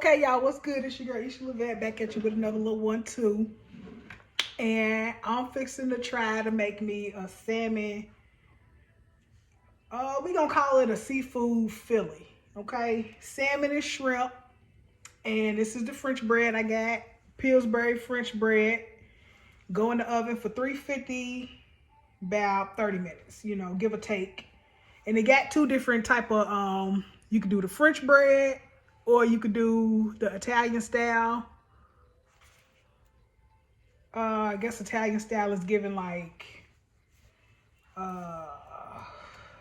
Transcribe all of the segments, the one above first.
Okay, y'all, what's good? It's your girl, Isha Levette, back at you with another little one, too. And I'm fixing to try to make me a salmon. We gonna call it a seafood Philly, okay? Salmon and shrimp. And this is the French bread I got. Pillsbury French bread. Go in the oven for 350, about 30 minutes, you know, give or take. And it got two different type of, you could do the French bread, or you could do the Italian style. I guess Italian style is given like,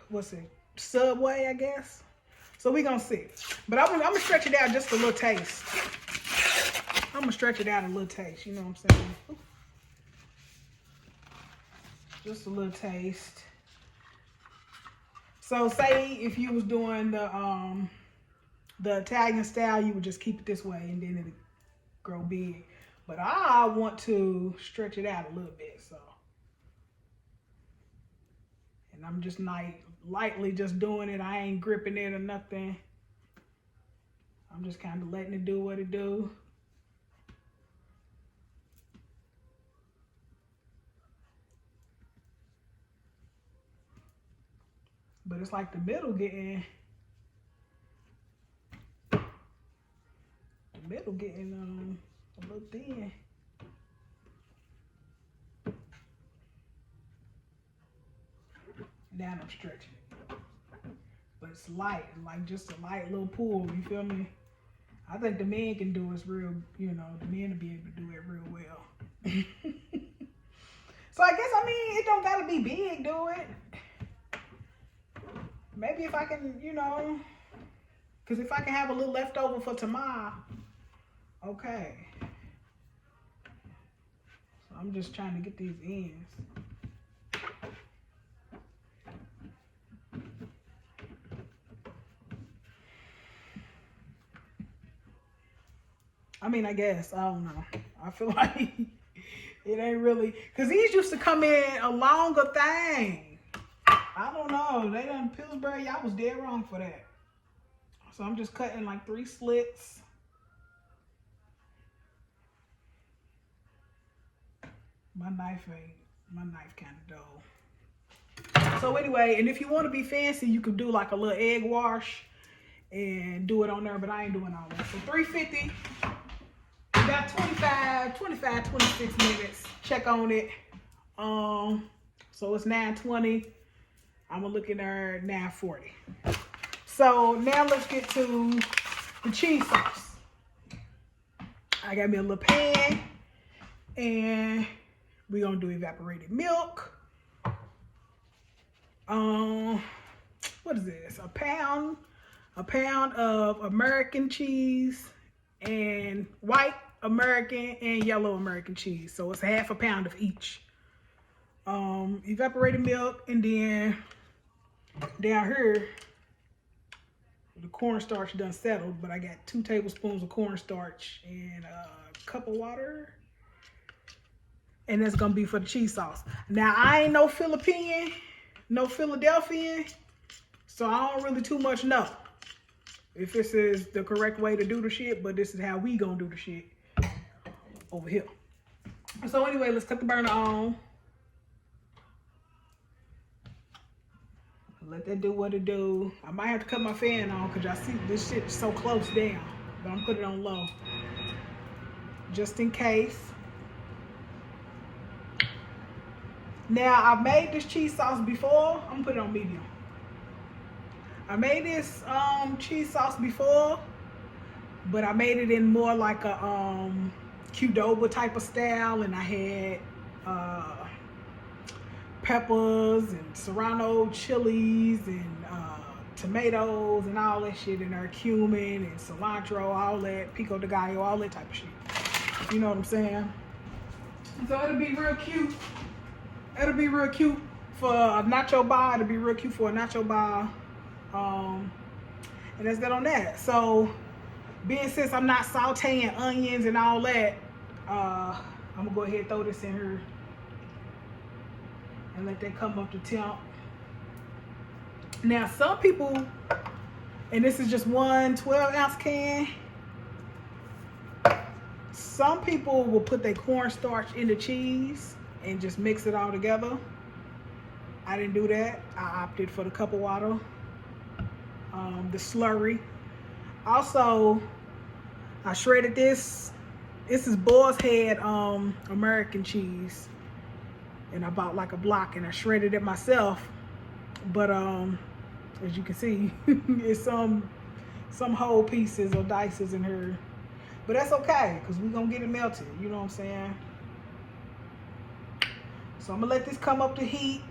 what's it? Subway, I guess. So we gonna see. But I'm gonna stretch it out just a little taste. I'm gonna stretch it out a little taste, you know what I'm saying? Just a little taste. So say if you was doing the Italian style, you would just keep it this way and then it'll grow big. But I want to stretch it out a little bit, so. And I'm just lightly just doing it. I ain't gripping it or nothing. I'm just kind of letting it do what it do. But it's like the middle getting a little thin. Now I'm stretching it. But it's light, like just a light little pull, you feel me? I think the men can do it real, you know, the men will be able to do it real well. So I guess, I mean, it don't gotta be big, do it. Maybe if I can, you know, because if I can have a little leftover for tomorrow, okay. So I'm just trying to get these ends. I mean, I guess, I don't know. I feel like it ain't really, because these used to come in a longer thing. I don't know. They done Pillsbury. I was dead wrong for that. So I'm just cutting like 3 slits. My knife kind of dull. So anyway, and if you want to be fancy, you could do like a little egg wash and do it on there, but I ain't doing all that. So 350, about 26 minutes. Check on it. So it's 9:20. I'm gonna look in there at 9:40. So now let's get to the cheese sauce. I got me a little pan and we're gonna do evaporated milk. What is this? A pound of American cheese and white American and yellow American cheese. So it's half a pound of each. Evaporated milk, and then down here the cornstarch done settled, but I got 2 tablespoons of cornstarch and a cup of water, and that's gonna be for the cheese sauce. Now I ain't no Philippine, no Philadelphian, so I don't really too much know if this is the correct way to do the shit, but this is how we gonna do the shit over here. So anyway, let's cut the burner on. Let that do what it do. I might have to cut my fan on because y'all see this shit is so close down. But I'm gonna put it on low. Just in case. Now, I've made this cheese sauce before. I'm gonna put it on medium. I made this cheese sauce before, but I made it in more like a Qdoba type of style, and I had peppers and serrano chilies and tomatoes and all that shit in there, cumin and cilantro, all that, pico de gallo, all that type of shit. You know what I'm saying? So it'll be real cute. It'll be real cute for a nacho bar. It'll be real cute for a nacho bar. And that's that on that. So since I'm not sauteing onions and all that, I'm gonna go ahead and throw this in here and let that come up to temp. Now some people, and this is just one 12-ounce can, Some people will put their cornstarch in the cheese and just mix it all together. I didn't do that. I opted for the cup of water, the slurry. Also, I shredded this. This is Boar's Head American cheese, and I bought like a block and I shredded it myself. But as you can see, it's some whole pieces or dices in here. But that's okay, because we're going to get it melted. You know what I'm saying? So I'm going to let this come up to heat,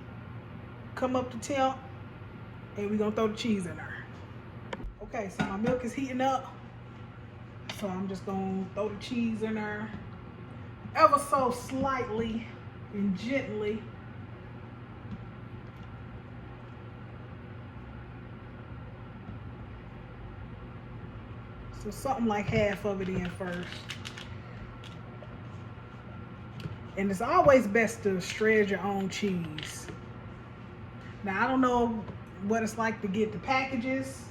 come up to temp, and we're going to throw the cheese in there. Okay, so my milk is heating up. So I'm just going to throw the cheese in there ever so slightly and gently. So something like half of it in first. And it's always best to shred your own cheese. Now, I don't know what it's like to get the packages.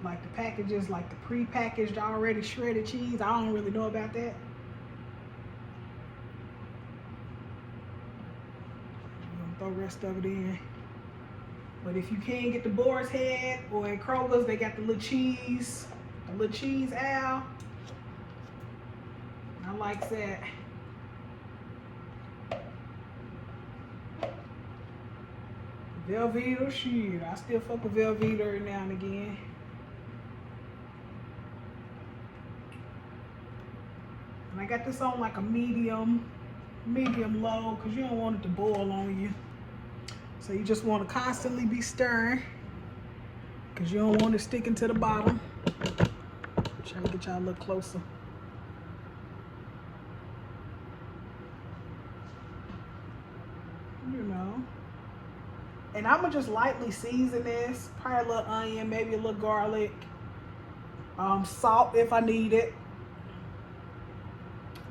Like the packages, like the pre-packaged already shredded cheese. I don't really know about that. Throw the rest of it in. But if you can get the Boar's Head or at Kroger's, they got the little cheese owl. I like that. Velveeta, shit. I still fuck with Velveeta every now and again. And I got this on like a medium low, because you don't want it to boil on you. So you just want to constantly be stirring, because you don't want it sticking to the bottom. Try to get y'all a little closer. You know. And I'm going to just lightly season this. Probably a little onion, maybe a little garlic. Salt if I need it.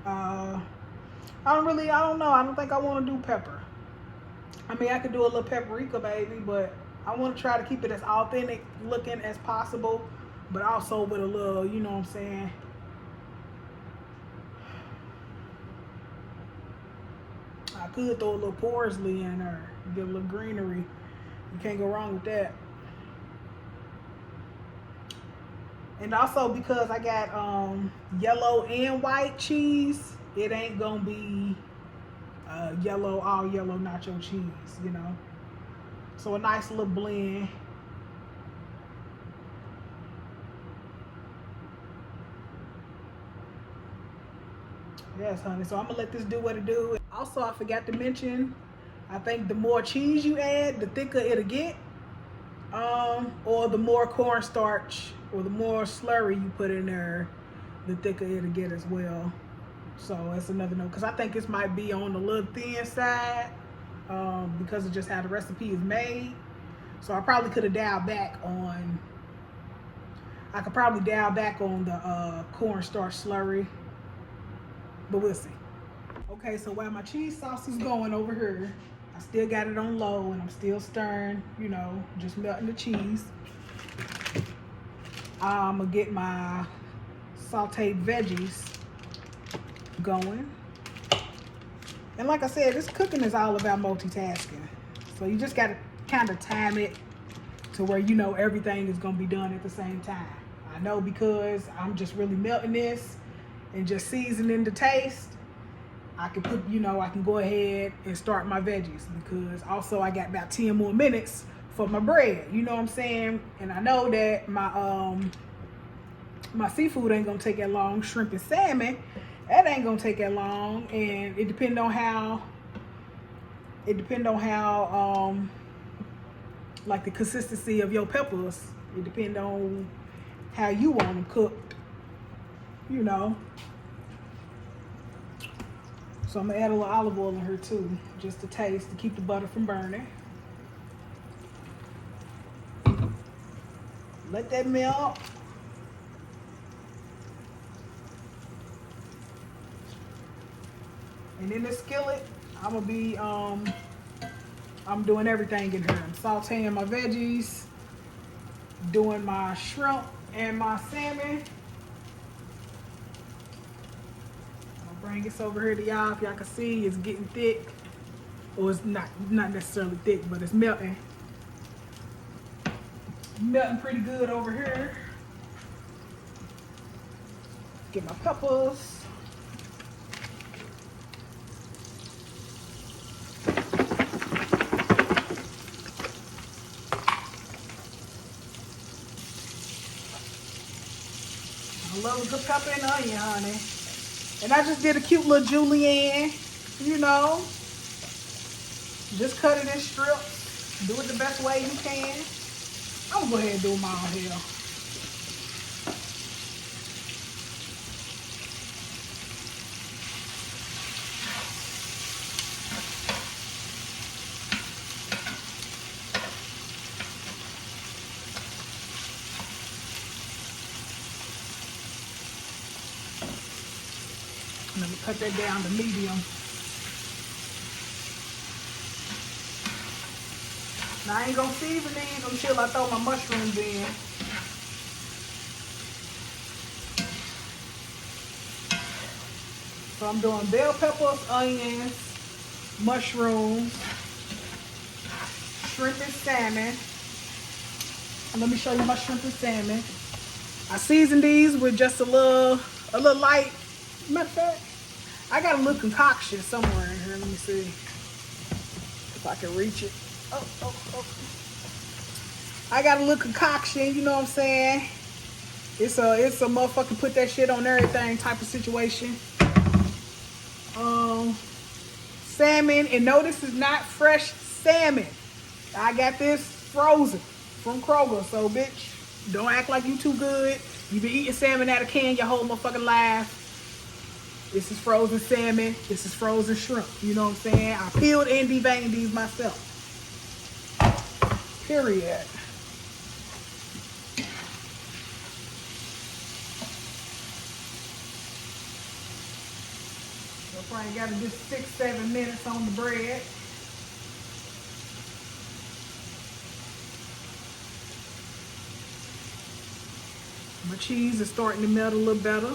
I don't know. I don't think I want to do pepper. I mean, I could do a little paprika, baby, but I want to try to keep it as authentic looking as possible, but also with a little, you know what I'm saying? I could throw a little parsley in there, get a little greenery. You can't go wrong with that. And also, because I got yellow and white cheese, it ain't gonna be all yellow nacho cheese, you know. So a nice little blend. Yes, honey. So I'm gonna let this do what it do. Also, I forgot to mention, I think the more cheese you add, the thicker it'll get. Or the more cornstarch or the more slurry you put in there, the thicker it'll get as well. So that's another note, because I think this might be on the little thin side because of just how the recipe is made. So I probably could have dialed back on, the cornstarch slurry, but we'll see. Okay, so while my cheese sauce is going over here, I still got it on low and I'm still stirring, you know, just melting the cheese. I'm gonna get my sauteed veggies going. And like I said, this cooking is all about multitasking. So you just gotta kind of time it to where you know everything is gonna be done at the same time. I know, because I'm just really melting this and just seasoning the taste. I can put, you know, I can go ahead and start my veggies, because also I got about 10 more minutes for my bread. You know what I'm saying? And I know that my my seafood ain't gonna take that long. Shrimp and salmon, that ain't gonna take that long. And it depends on how like the consistency of your peppers. It depends on how you want them cooked, you know. So I'm gonna add a little olive oil in here too, just to taste, to keep the butter from burning. Let that melt. And in the skillet, I'm gonna be I'm doing everything in here. I'm sauteing my veggies, doing my shrimp and my salmon. I'll bring this over here to y'all. If y'all can see, it's getting thick. Or it's not necessarily thick, but it's melting. Melting pretty good over here. Get my peppers. I love a good pepper and onion, honey. And I just did a cute little julienne, you know. Just cut it in strips. Do it the best way you can. I'm gonna go ahead and do them all here. Let me cut that down to medium. Now I ain't gonna season these until I throw my mushrooms in. So I'm doing bell peppers, onions, mushrooms, shrimp and salmon. And let me show you my shrimp and salmon. I seasoned these with just a little light. Matter of fact, I got a little concoction somewhere in here. Let me see if I can reach it. Oh. I got a little concoction, you know what I'm saying? It's a motherfucking put that shit on everything type of situation. Salmon, and no, this is not fresh salmon. I got this frozen from Kroger, so bitch, don't act like you too good. You been eating salmon out of can your whole motherfucking life. This is frozen salmon. This is frozen shrimp. You know what I'm saying? I peeled and deveined these myself. Period. So probably got to do 6-7 minutes on the bread. My cheese is starting to melt a little better.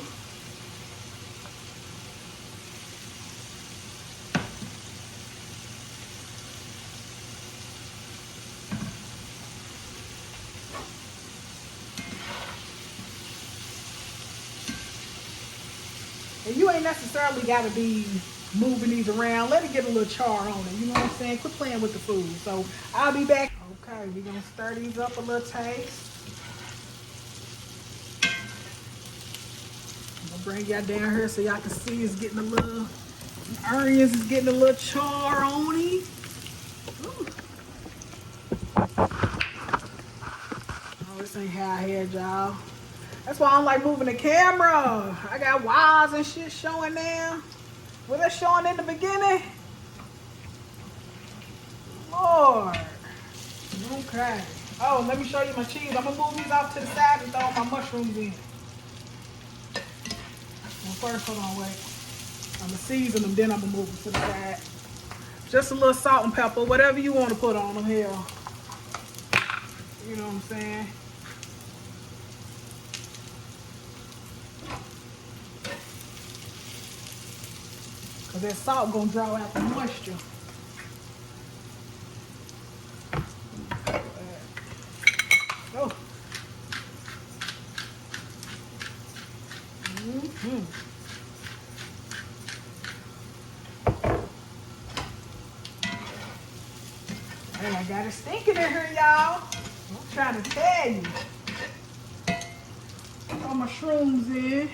And you ain't necessarily got to be moving these around. Let it get a little char on it. You know what I'm saying? Quit playing with the food. So I'll be back. Okay, we're going to stir these up a little taste. I'm going to bring y'all down here so y'all can see it's getting a little, the onions is getting a little char on it. Ooh. Oh, this ain't how I had y'all. That's why I don't like moving the camera. I got wires and shit showing now. Was that showing in the beginning? Lord. Okay. Oh, let me show you my cheese. I'm going to move these off to the side and throw my mushrooms in. Well, first, hold on, wait. I'm going to season them, then I'm going to move them to the side. Just a little salt and pepper, whatever you want to put on them here. You know what I'm saying? Because that salt going to draw out the moisture. Oh. Hey, I got it stinking in here, y'all. I'm trying to tell you. Throw my shrooms in.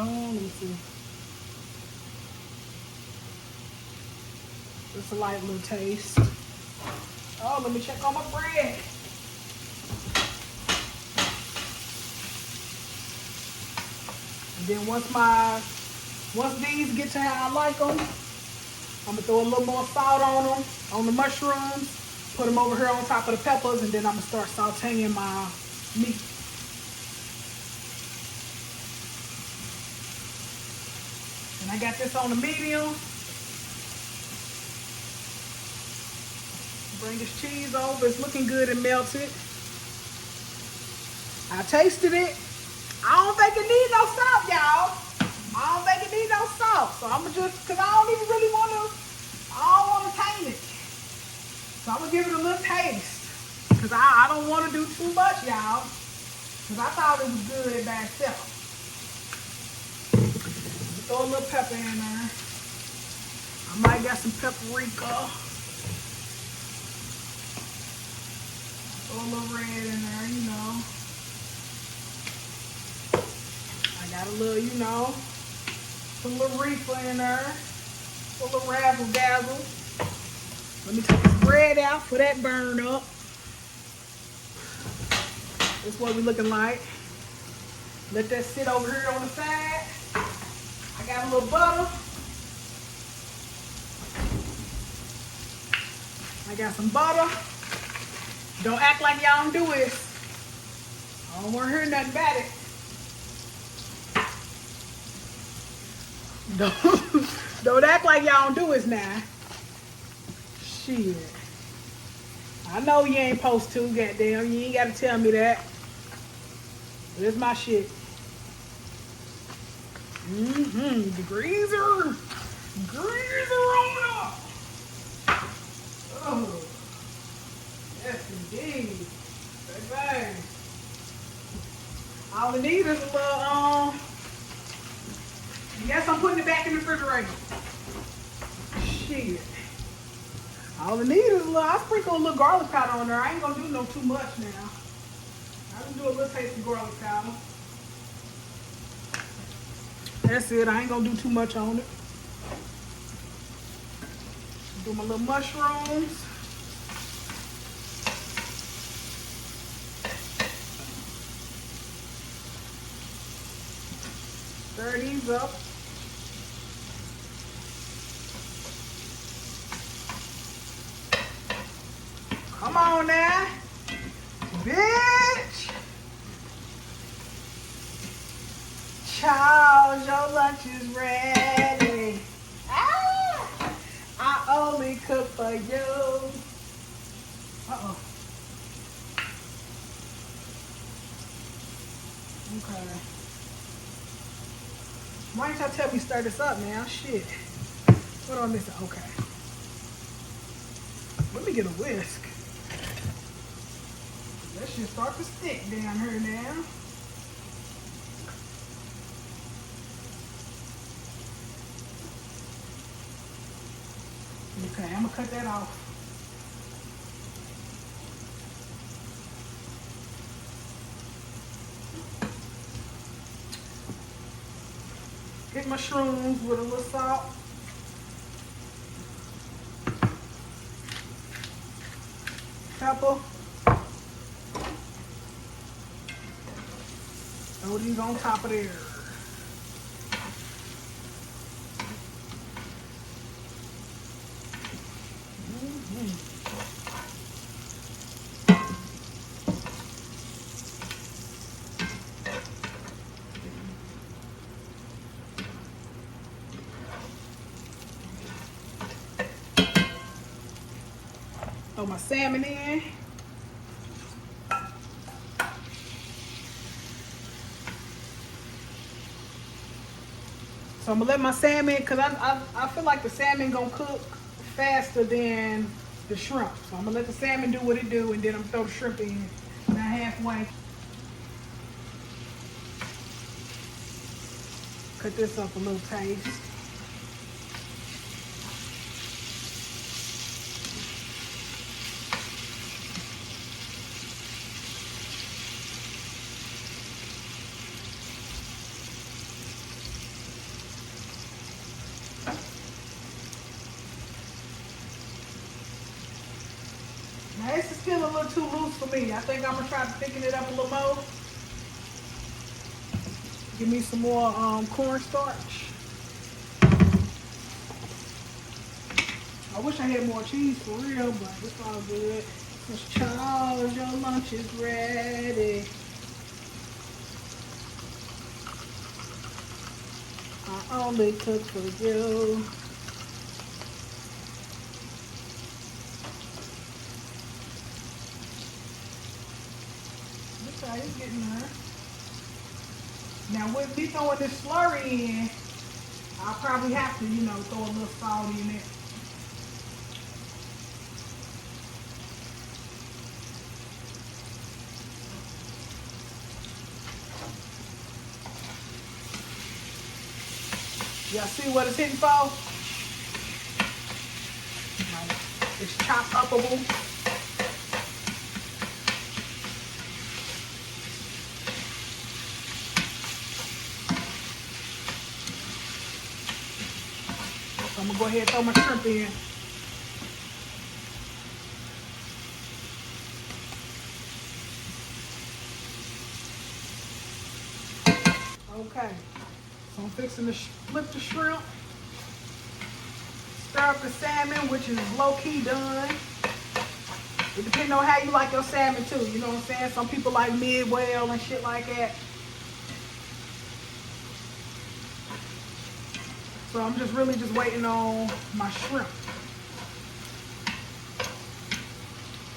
Oh, let me see. Just a light little taste. Oh, let me check on my bread. And then once these get to how I like them, I'm gonna throw a little more salt on them, on the mushrooms, put them over here on top of the peppers, and then I'm gonna start sauteing my meat. And I got this on the medium. Bring this cheese over. It's looking good and melted. I tasted it. I don't think it needs no salt, y'all. I don't think it needs no salt. So I'm going to just, because I don't even really want to, I don't want to taint it. So I'm going to give it a little taste. Because I don't want to do too much, y'all. Because I thought it was good by itself. Throw a little pepper in there. I might got some paprika. Throw a little red in there, you know. I got a little, you know, some little reefer in there. A little razzle dazzle. Let me take this bread out for that burn up. This is what we looking like. Let that sit over here on the side. I got a little butter. I got some butter. Don't act like y'all don't do this. I don't want to hear nothing about it. Don't act like y'all don't do this now. Shit. I know you ain't supposed to, goddamn. You ain't got to tell me that. This my shit. The greaser. Greaser on up. Oh. Yes, indeed. Bang. All I need is a little, yes, I'm putting it back in the refrigerator. Shit. All I need is a little, I sprinkle a little garlic powder on there. I ain't gonna do no too much now. I can do a little taste of garlic powder. That's it. I ain't gonna do too much on it. Do my little mushrooms. Stir these up. Come on now, bitch. Charles, your lunch is ready. Ah, I only cook for you. Uh-oh. Okay. Why didn't y'all tell me stir this up now? Shit. What am I missing? Okay. Let me get a whisk. That shit start to stick down here now. Okay, I'm gonna cut that off. Get my shrooms with a little salt. Pepper. Throw these on top of there. Throw my salmon in. So I'm gonna let my salmon, cause I feel like the salmon gonna cook faster than the shrimp. So I'm gonna let the salmon do what it do, and then I'm gonna throw the shrimp in about halfway. Cut this up a little taste. Now this is still a little too loose for me. I think I'm gonna try to thicken it up a little more. Give me some more cornstarch. I wish I had more cheese for real, but it's all good. Miss Charles, your lunch is ready. I Only cook for you. Okay, it's getting there. Now with me throwing this slurry in, I'll probably have to, you know, throw a little salt in it. Y'all see what it's hitting for? Like, it's chopped upable. So I'm gonna go ahead and throw my shrimp in. Okay, so I'm fixing to flip the shrimp. Stir up the salmon, which is low-key done. It depends on how you like your salmon too, you know what I'm saying? Some people like mid-well and shit like that. So I'm just really just waiting on my shrimp.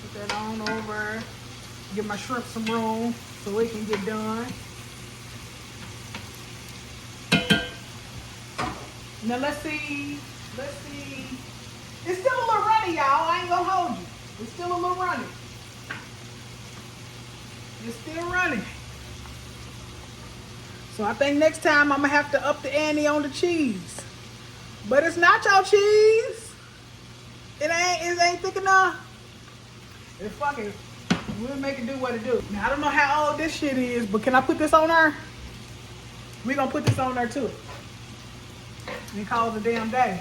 Put that on over. Give my shrimp some room so it can get done. Now let's see. It's still a little runny, y'all. I ain't gonna hold you. It's still a little runny. It's still running. So I think next time I'm gonna have to up the ante on the cheese. But it's nacho cheese. It ain't thick enough. It's fucking, we'll make it do what it do. Now I don't know how old this shit is, but can I put this on there? We gonna put this on there too. And call it a damn day.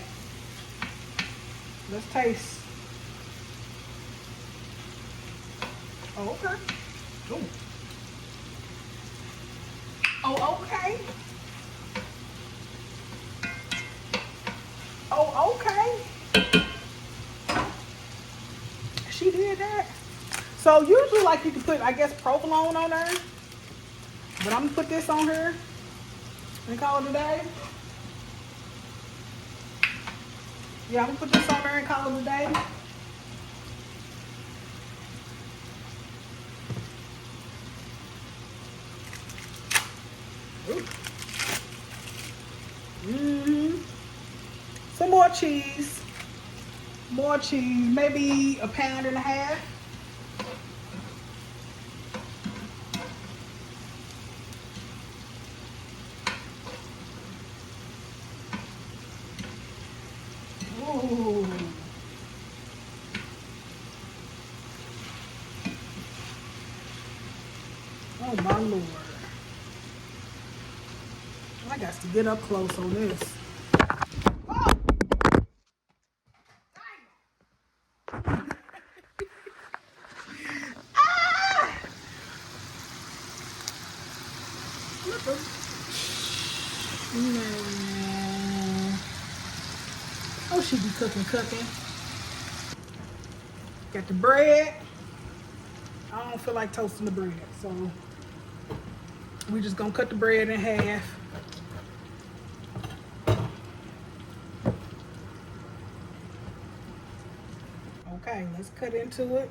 Let's taste. Oh, okay. Ooh. Oh, okay. Oh, okay. She did that. So usually like you can put, I guess, provolone on there. But I'm gonna put this on here and call it a day. Yeah, I'm gonna put this on there and call it a day. Some more cheese. More cheese. Maybe a pound and a half. Ooh. Oh my Lord. I got to get up close on this. Oh. Ah. Look at man. Oh, she be cooking. Got the bread. I don't feel like toasting the bread, so we just gonna cut the bread in half. Okay, let's cut into it.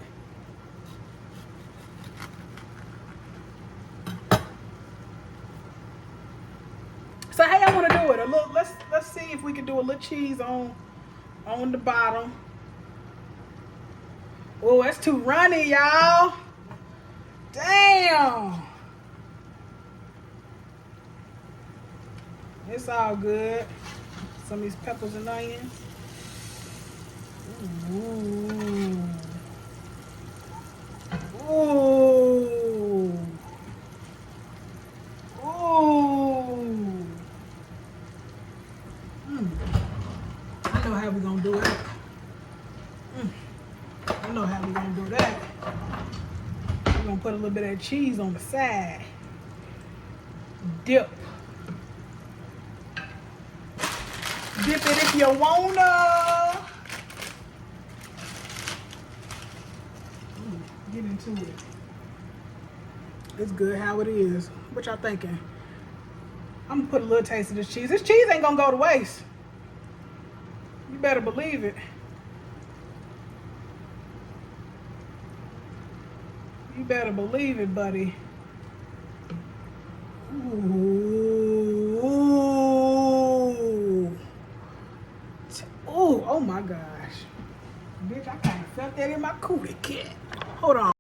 So how y'all want to do it? A little. Let's see if we can do a little cheese on the bottom. Oh, that's too runny, y'all. Damn. It's all good. Some of these peppers and onions. Ooh. Ooh. Ooh. I know how we're gonna do it. I know how we're gonna do that. We're gonna put a little bit of cheese on the side. Dip. Dip it if you wanna. Get into it. It's good how it is. What y'all thinking? I'm gonna put a little taste of this cheese. This cheese ain't gonna go to waste. You better believe it. You better believe it, buddy. Ooh. Ooh. Oh my gosh. Bitch, I kind of felt that in my cootie cat. Hold on.